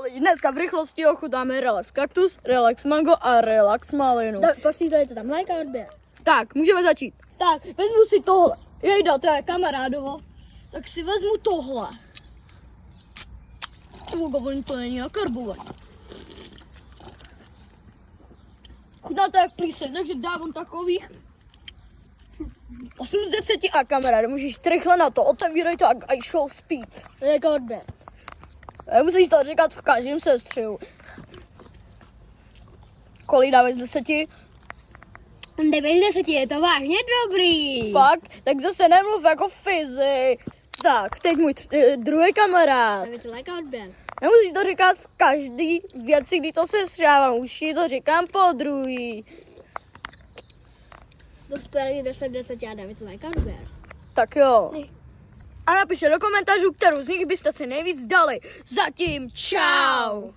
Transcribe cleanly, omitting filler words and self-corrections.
Čau lidi, dneska v rychlosti ochutnáme relax kaktus, relax mango a relax malinu. Tak posílejte tam like a odběr. Tak, můžeme začít. Tak, vezmu si tohle. Jejda, to je kamarádovo. Tak si vezmu tohle. Oni to není nakarbovaný. Chutná to jak plíseň, takže dávám takových 8 z 10 a kamaráde, můžeš rychle na to, otevírej to a I shall speak. Like a odběr. Musíš to říkat v každém sestřihu. Kolik dáme z 10? 9 z 10, je to vážně dobrý. Fakt? Tak zase nemluv jako fyzik. Tak, teď můj druhý kamarád. Dejte like a odběr. Nemusíš to říkat v každý věci, kdy to sestřihávám. Už ti to říkám po druhý. Dospělý 10 z 10 a dejte like a odběr. Tak jo. A napište do komentářů, kterou z nich byste si nejvíc dali. Zatím čau.